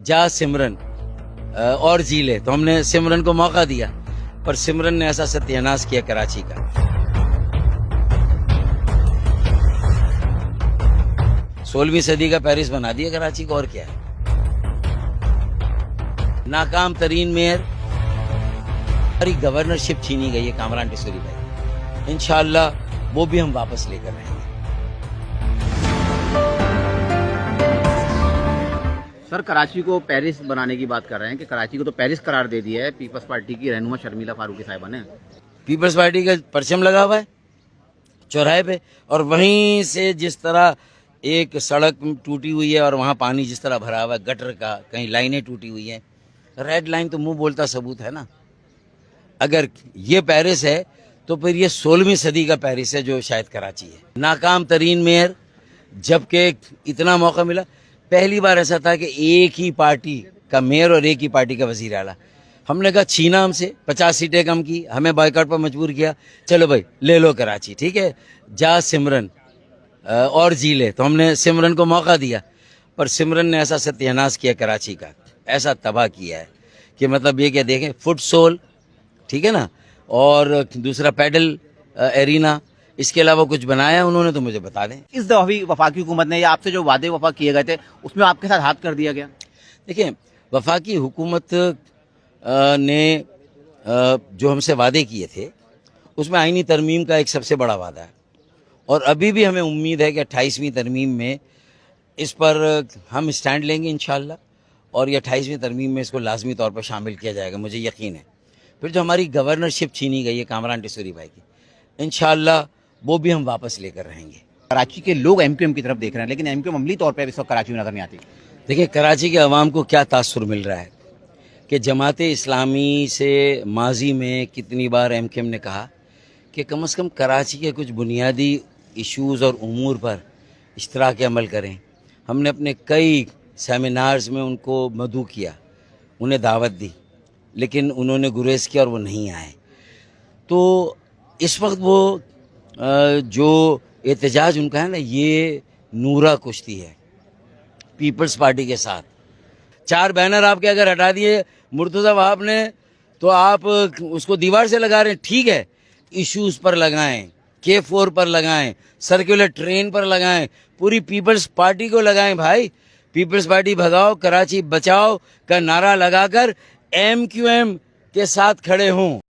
जा सिमरन और जी ले, तो हमने सिमरन को मौका दिया, पर सिमरन ने ऐसा सत्यानाश किया कराची का। 16वीं सदी का पेरिस बना दिया कराची को, और क्या है। नाकाम तरीन मेयर, हमारी गवर्नरशिप छीनी गई है कामरान टिसोरी भाई, इंशाअल्लाह वो भी हम वापस लेकर आएंगे। सर, कराची को पेरिस बनाने की बात कर रहे हैं कि कराची को तो पेरिस करार दे दिया है पीपल्स पार्टी की रहनुमा शर्मिला फारूकी साहिबा ने। पीपल्स पार्टी का परचम लगा हुआ है चौराहे पे, और वहीं से जिस तरह एक सड़क टूटी हुई है और वहाँ पानी जिस तरह भरा हुआ है गटर का, कहीं लाइनें टूटी हुई हैं, रेड लाइन तो मुंह बोलता सबूत है ना। अगर ये पेरिस है तो फिर ये 16वीं सदी का पेरिस है जो शायद कराची है। नाकाम तरीन मेयर, जबकि इतना मौका मिला, पहली बार ऐसा था कि एक ही पार्टी का मेयर और एक ही पार्टी का वजीर आला। हमने कहा छीना हमसे, 50 सीटें कम की, हमें बायकॉट पर मजबूर किया, चलो भाई ले लो कराची, ठीक है, जा सिमरन और जी ले, तो हमने सिमरन को मौका दिया, पर सिमरन ने ऐसा सत्यानाश किया कराची का, ऐसा तबाह किया है कि मतलब ये क्या देखें, फुट सोल, ठीक है ना, और दूसरा पैडल एरिना, इसके अलावा कुछ बनाया उन्होंने तो मुझे बता दें। इस दफा भी वफाकी हुकूमत ने या आपसे जो वादे वफा किए गए थे उसमें आपके साथ हाथ कर दिया गया। देखिए, वफाकी हुकूमत ने जो हमसे वादे किए थे उसमें आईनी तरमीम का एक सबसे बड़ा वादा है, और अभी भी हमें उम्मीद है कि 28वीं तरमीम में इस पर हम स्टैंड लेंगे इंशाअल्लाह, और ये 28वीं तरमीम में इसको लाजमी तौर पर शामिल किया जाएगा, मुझे यकीन है। फिर जो हमारी गवर्नरशिप छीनी गई है कामरान टिसोरी भाई की, इंशाअल्लाह वो भी हम वापस लेकर रहेंगे। कराची के लोग एमक्यूएम की तरफ देख रहे हैं, लेकिन एमक्यूएम अमली तौर पर इस वक्त कराची में नजर नहीं आती। देखिए, कराची के अवाम को क्या तासुर मिल रहा है कि जमात इस्लामी से माजी में कितनी बार एमक्यूएम ने कहा कि कम से कम कराची के कुछ बुनियादी इश्यूज़ और उमूर पर इश्तराक अमल करें। हमने अपने कई सेमिनार्स में उनको मदऊ किया, उन्हें दावत दी, लेकिन उन्होंने गुरेज किया और वो नहीं आए। तो इस वक्त वो जो एहतजाज उनका है ना, ये नूरा कुश्ती है पीपल्स पार्टी के साथ। 4 बैनर आपके अगर हटा दिए मुर्तज़ा वहाब ने, तो आप उसको दीवार से लगा रहे हैं, ठीक है, इश्यूज़ पर लगाएं, K4 पर लगाएं, सर्कुलर ट्रेन पर लगाएं, पूरी पीपल्स पार्टी को लगाएं भाई। पीपल्स पार्टी भगाओ, कराची बचाओ का नारा लगाकर MQM के साथ खड़े हों।